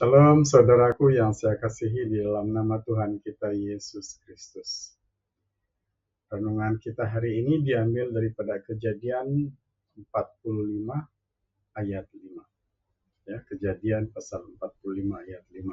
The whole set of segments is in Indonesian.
Shalom saudaraku yang saya kasihi di dalam nama Tuhan kita Yesus Kristus. Renungan kita hari ini diambil daripada Kejadian 45 ayat 5. Ya, Kejadian pasal 45 ayat 5.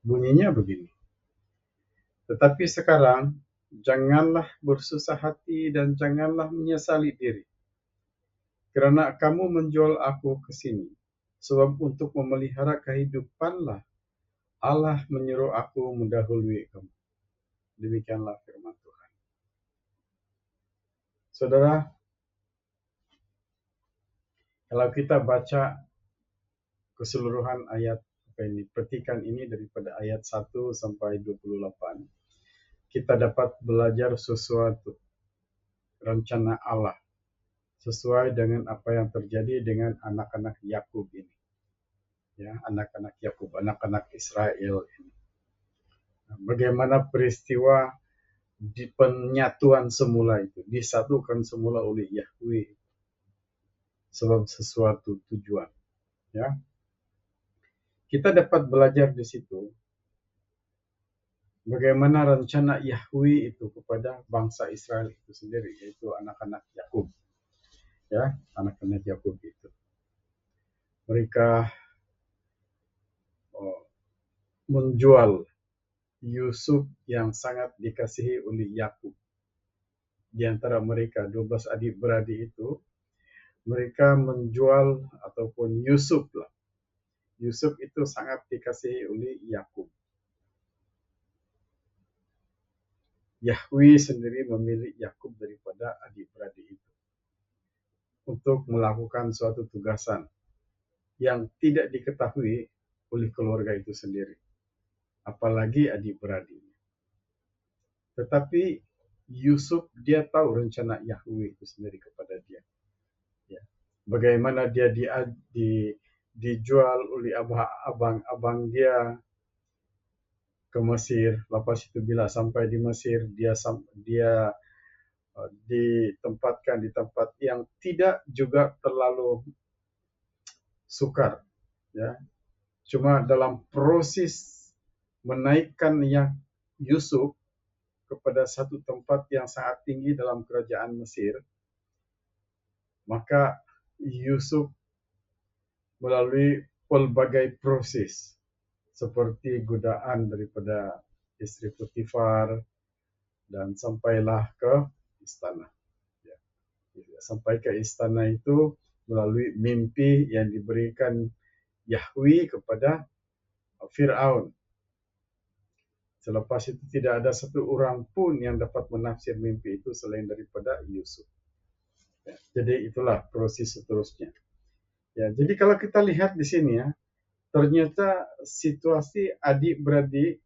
Bunyinya begini. Tetapi sekarang janganlah bersusah hati dan janganlah menyesali diri, kerana kamu menjual aku ke sini, sebab untuk memelihara kehidupanlah Allah menyuruh aku mendahului kamu. Demikianlah firman Tuhan. Saudara, kalau kita baca keseluruhan ayat petikan ini daripada ayat 1 sampai 28, kita dapat belajar sesuatu rencana Allah sesuai dengan apa yang terjadi dengan anak-anak Yakub ini. Ya, anak-anak Yakub, anak-anak Israel ini. Bagaimana peristiwa di penyatuan semula itu, disatukan semula oleh Yahweh sebab sesuatu tujuan. Ya, kita dapat belajar di situ bagaimana rencana Yahweh itu kepada bangsa Israel itu sendiri, yaitu anak-anak Yakub. Ya, anak-anak Yakub itu. Mereka menjual Yusuf yang sangat dikasihi oleh Yakub. Di antara mereka 12 adik-beradik itu, mereka menjual ataupun Yusuf lah. Yusuf itu sangat dikasihi oleh Yakub. Yahweh sendiri memilih Yakub daripada adik-beradik itu untuk melakukan suatu tugasan yang tidak diketahui oleh keluarga itu sendiri, apalagi adik-beradiknya. Tetapi Yusuf dia tahu rencana Yahweh itu sendiri kepada dia. Ya. Bagaimana dia dijual oleh abang-abang dia ke Mesir. Lepas itu bila sampai di Mesir, dia ditempatkan di tempat yang tidak juga terlalu sukar, ya. Cuma dalam proses menaikkan Yusuf kepada satu tempat yang sangat tinggi dalam kerajaan Mesir, maka Yusuf melalui pelbagai proses seperti godaan daripada istri Potifar dan sampailah ke istana. Ya. Sampai ke istana itu melalui mimpi yang diberikan Yahweh kepada Fir'aun. Selepas itu tidak ada satu orang pun yang dapat menafsir mimpi itu selain daripada Yusuf. Ya, jadi itulah proses seterusnya. Ya, jadi kalau kita lihat di sini ya, ternyata situasi adik-beradik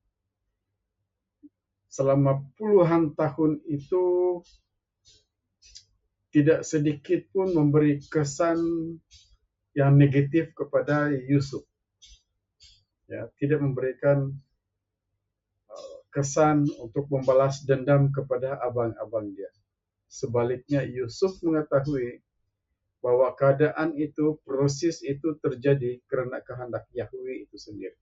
selama puluhan tahun itu tidak sedikit pun memberi kesan yang negatif kepada Yusuf. Ya, tidak memberikan kesan untuk membalas dendam kepada abang-abang dia. Sebaliknya Yusuf mengetahui bahwa keadaan itu, proses itu terjadi kerana kehendak Yahweh itu sendiri.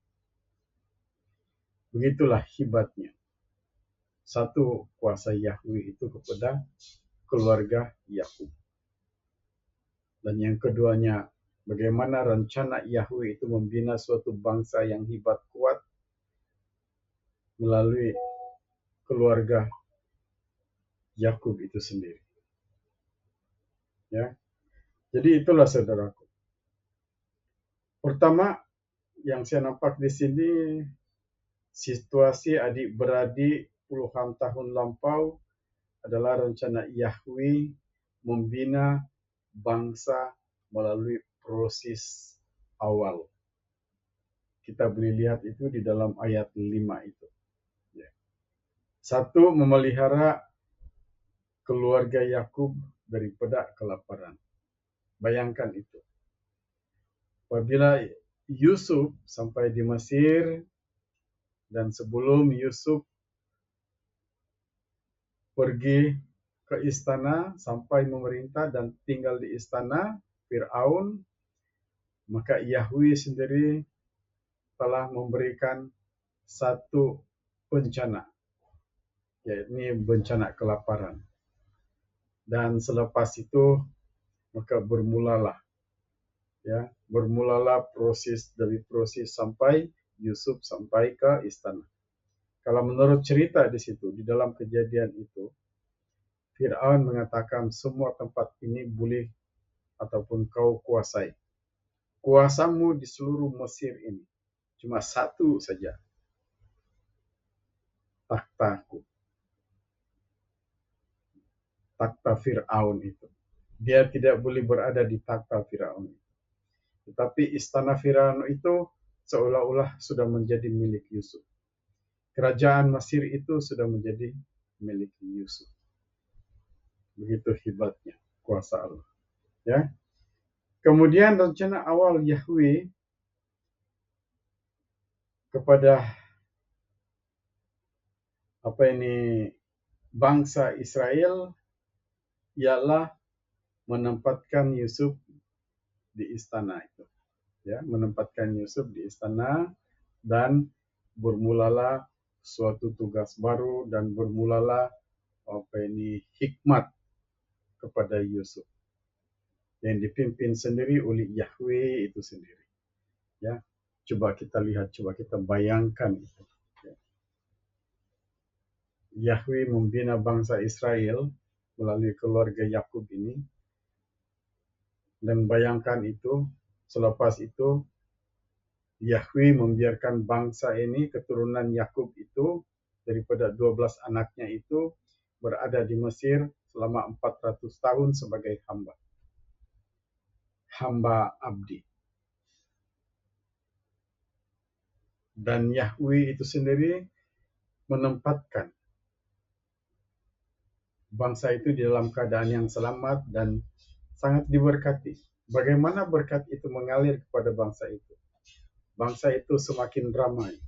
Begitulah hebatnya satu kuasa Yahweh itu kepada keluarga Yakub. Dan yang keduanya, bagaimana rencana Yahweh itu membina suatu bangsa yang hebat kuat melalui keluarga Yakub itu sendiri. Ya. Jadi itulah saudaraku. Pertama yang saya nampak di sini, situasi adik-beradik puluhan tahun lampau adalah rencana Yahweh membina bangsa melalui proses awal. Kita boleh lihat itu di dalam ayat 5 itu. Ya. Satu, memelihara keluarga Yakub daripada kelaparan. Bayangkan itu. Apabila Yusuf sampai di Mesir dan sebelum Yusuf pergi ke istana sampai memerintah dan tinggal di istana Fir'aun, maka Yahweh sendiri telah memberikan satu bencana, yakni bencana kelaparan. Dan selepas itu maka bermulalah proses demi proses sampai Yusuf sampai ke istana. Kalau menurut cerita di situ, di dalam kejadian itu, Fir'aun mengatakan semua tempat ini boleh ataupun kau kuasai. Kuasamu di seluruh Mesir ini cuma satu saja, takhtaku, takhta Fir'aun itu. Dia tidak boleh berada di takhta Fir'aun. Tetapi istana Fir'aun itu seolah-olah sudah menjadi milik Yusuf. Kerajaan Mesir itu sudah menjadi milik Yusuf. Begitu hebatnya kuasa Allah. Ya. Kemudian rencana awal Yahweh kepada bangsa Israel ialah menempatkan Yusuf di istana itu. Ya, menempatkan Yusuf di istana dan bermulalah suatu tugas baru dan bermulalah hikmat kepada Yusuf yang dipimpin sendiri oleh Yahweh itu sendiri. Ya, coba kita lihat, coba kita bayangkan itu. Ya. Yahweh membina bangsa Israel melalui keluarga Yakub ini, dan bayangkan itu, selepas itu Yahweh membiarkan bangsa ini, keturunan Yakub itu, daripada 12 anaknya itu berada di Mesir selama 400 tahun sebagai hamba abdi. Dan Yahweh itu sendiri menempatkan bangsa itu di dalam keadaan yang selamat dan sangat diberkati. Bagaimana berkat itu mengalir kepada bangsa itu? Bangsa itu semakin ramai,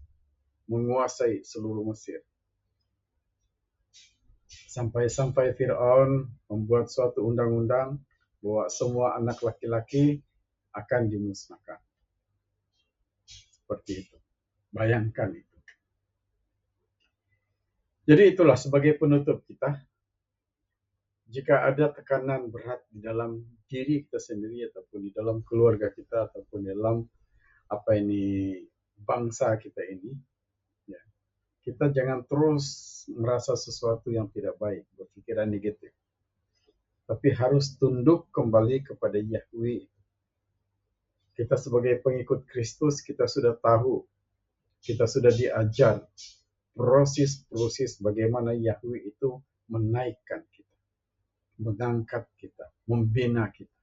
menguasai seluruh Mesir. Sampai-sampai Fir'aun membuat suatu undang-undang bahwa semua anak laki-laki akan dimusnahkan. Seperti itu. Bayangkan itu. Jadi itulah sebagai penutup kita. Jika ada tekanan berat di dalam diri kita sendiri ataupun di dalam keluarga kita ataupun di dalam bangsa kita ini, ya, kita jangan terus merasa sesuatu yang tidak baik, berpikiran negatif. Tapi harus tunduk kembali kepada Yahweh. Kita sebagai pengikut Kristus, kita sudah tahu, kita sudah diajar proses-proses bagaimana Yahweh itu menaikkan kita, mengangkat kita, membina kita.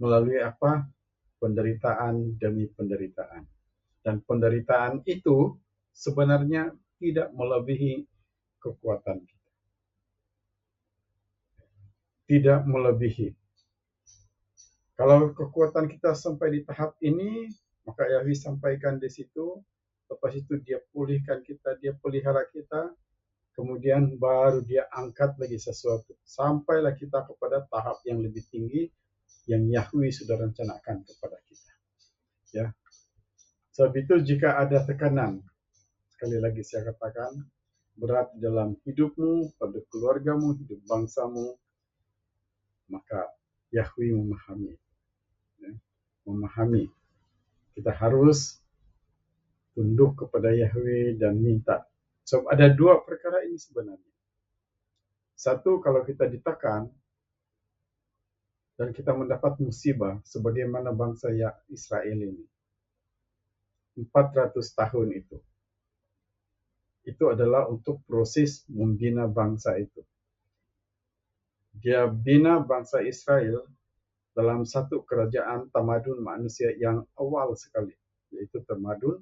Melalui apa? Penderitaan demi penderitaan. Dan penderitaan itu sebenarnya tidak melebihi kekuatan kita. Tidak melebihi. Kalau kekuatan kita sampai di tahap ini, maka Yahweh sampaikan di situ, lepas itu dia pulihkan kita, dia pelihara kita, kemudian baru dia angkat lagi sesuatu. Sampailah kita kepada tahap yang lebih tinggi, yang Yahweh sudah rencanakan kepada kita. Ya. Sebab itu jika ada tekanan, sekali lagi saya katakan, berat dalam hidupmu, pada keluargamu, hidup bangsamu, maka Yahweh memahami. Ya. Memahami. Kita harus tunduk kepada Yahweh dan minta. Sebab ada dua perkara ini sebenarnya. Satu, kalau kita ditekan dan kita mendapat musibah sebagaimana bangsa Israel ini. 400 tahun itu. Itu adalah untuk proses membina bangsa itu. Dia bina bangsa Israel dalam satu kerajaan tamadun manusia yang awal sekali, yaitu tamadun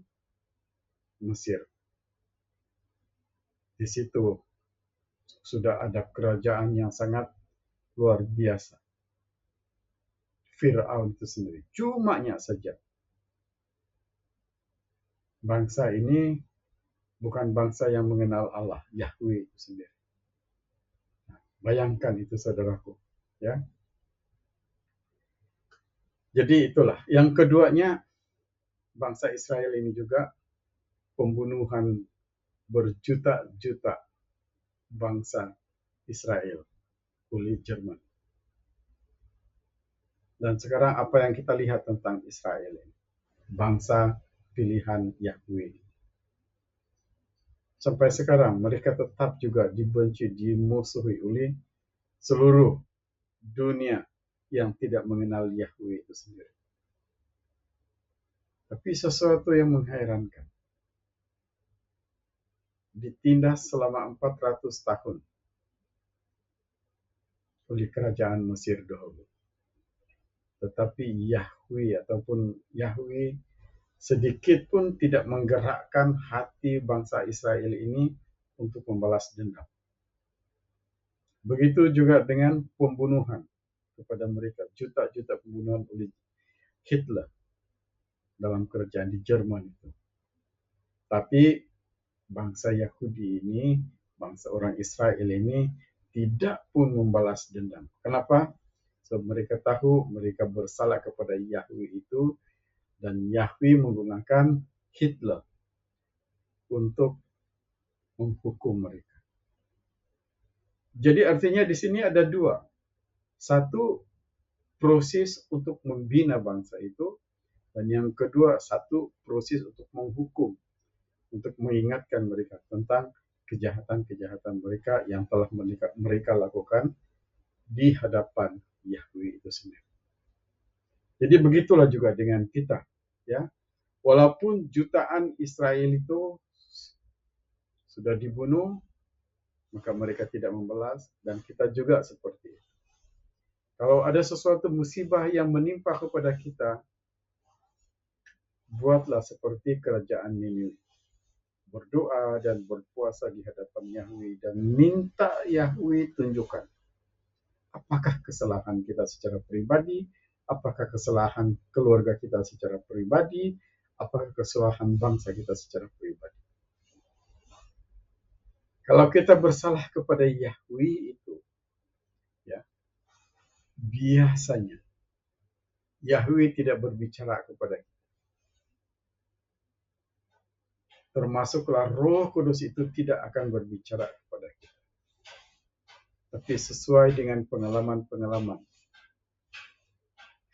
Mesir. Di situ sudah ada kerajaan yang sangat luar biasa. Fir'aun itu sendiri. Cumanya saja. Bangsa ini bukan bangsa yang mengenal Allah, Yahweh itu sendiri. Bayangkan itu saudaraku. Ya. Jadi itulah. Yang keduanya, bangsa Israel ini juga pembunuhan berjuta-juta bangsa Israel oleh Jerman. Dan sekarang apa yang kita lihat tentang Israel ini? Bangsa pilihan Yahweh. Sampai sekarang mereka tetap juga dibenci, dimusuhi oleh seluruh dunia yang tidak mengenal Yahweh itu sendiri. Tapi sesuatu yang mengherankan, ditindas selama 400 tahun oleh kerajaan Mesir dahulu. Tetapi Yahweh sedikit pun tidak menggerakkan hati bangsa Israel ini untuk membalas dendam. Begitu juga dengan pembunuhan kepada mereka, juta-juta pembunuhan oleh Hitler dalam kerajaan di Jerman itu. Tapi bangsa Yahudi ini, bangsa orang Israel ini tidak pun membalas dendam. Kenapa? Sebab mereka tahu mereka bersalah kepada Yahweh itu, dan Yahweh menggunakan Hitler untuk menghukum mereka. Jadi artinya di sini ada dua. Satu, proses untuk membina bangsa itu, dan yang kedua, satu proses untuk menghukum, untuk mengingatkan mereka tentang kejahatan-kejahatan mereka yang telah mereka lakukan di hadapan Yahweh itu sendiri. Jadi begitulah juga dengan kita, ya. Walaupun jutaan Israel itu sudah dibunuh, maka mereka tidak membalas, dan kita juga seperti itu. Kalau ada sesuatu musibah yang menimpa kepada kita, buatlah seperti kerajaan Niniwe. Berdoa dan berpuasa di hadapan Yahweh dan minta Yahweh tunjukkan apakah kesalahan kita secara pribadi, apakah kesalahan keluarga kita secara pribadi, apakah kesalahan bangsa kita secara pribadi. Kalau kita bersalah kepada Yahweh itu, ya, biasanya Yahweh tidak berbicara kepada kita. Termasuklah Roh Kudus itu tidak akan berbicara kepada kita. Tapi sesuai dengan pengalaman-pengalaman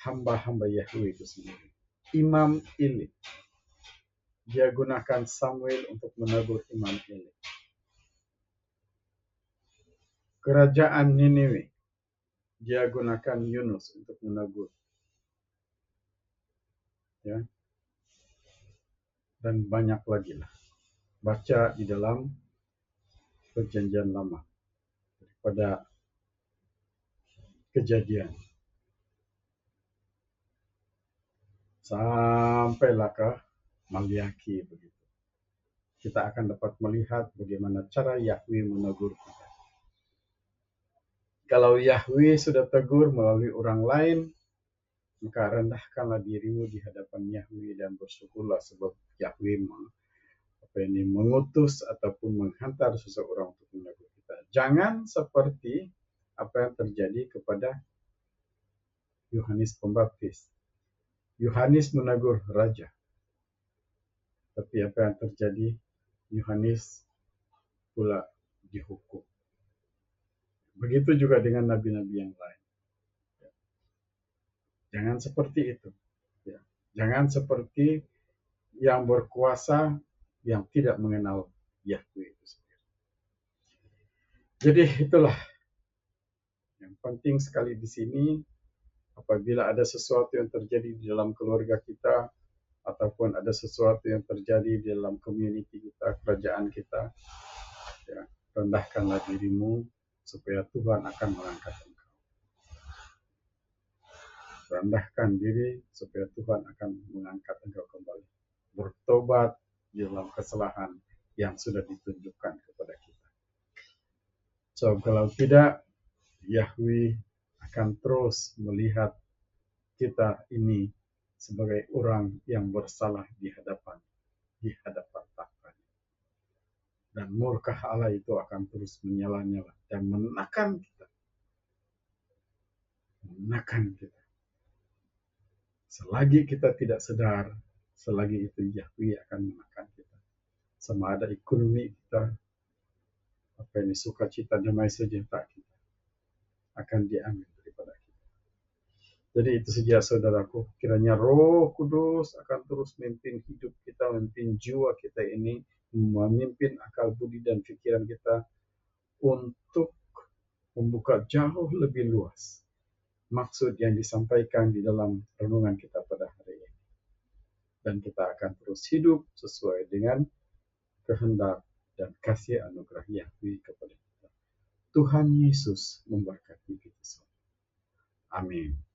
hamba-hamba Yahweh itu sendiri. Imam Eli, dia gunakan Samuel untuk menegur Imam Eli. Kerajaan Niniwe, dia gunakan Yunus untuk menegur. Ya. Dan banyak lagi lah. Baca di dalam Perjanjian Lama daripada Kejadian sampailah ke Maliaki begitu. Kita akan dapat melihat bagaimana cara Yahweh menegur kita. Kalau Yahweh sudah tegur melalui orang lain, maka rendahkanlah dirimu di hadapan Yahweh dan bersyukurlah sebab Yahweh mengutus ataupun menghantar seseorang untuk menegur kita. Jangan seperti apa yang terjadi kepada Yohanes Pembaptis. Yohanes menegur raja. Tapi apa yang terjadi? Yohanes pula dihukum. Begitu juga dengan nabi-nabi yang lain. Jangan seperti itu. Jangan seperti yang berkuasa yang tidak mengenal Yahweh itu sendiri. Jadi itulah yang penting sekali di sini. Apabila ada sesuatu yang terjadi di dalam keluarga kita, ataupun ada sesuatu yang terjadi di dalam community kita, kerajaan kita, ya, rendahkanlah dirimu supaya Tuhan akan mengangkat engkau. Rendahkan diri supaya Tuhan akan mengangkat engkau kembali. Bertobat di dalam kesalahan yang sudah ditunjukkan kepada kita. So, kalau tidak, Yahweh akan terus melihat kita ini sebagai orang yang bersalah di hadapan tahtanya. Dan murka Allah itu akan terus menyala-nyala dan menekan kita. Selagi kita tidak sadar selagi itu Yahweh akan menekan kita. Sama ada ekonomi kita, apa ini sukacita damai sejahtera kita akan diambil daripada kita. Jadi itu saja saudaraku, kiranya Roh Kudus akan terus memimpin hidup kita, memimpin jiwa kita ini, memimpin akal budi dan pikiran kita untuk membuka jauh lebih luas maksud yang disampaikan di dalam renungan kita pada hari ini. Dan kita akan terus hidup sesuai dengan kehendak dan kasih anugerah Yahweh kepada kita. Tuhan Yesus memberkati kita semua. Amin.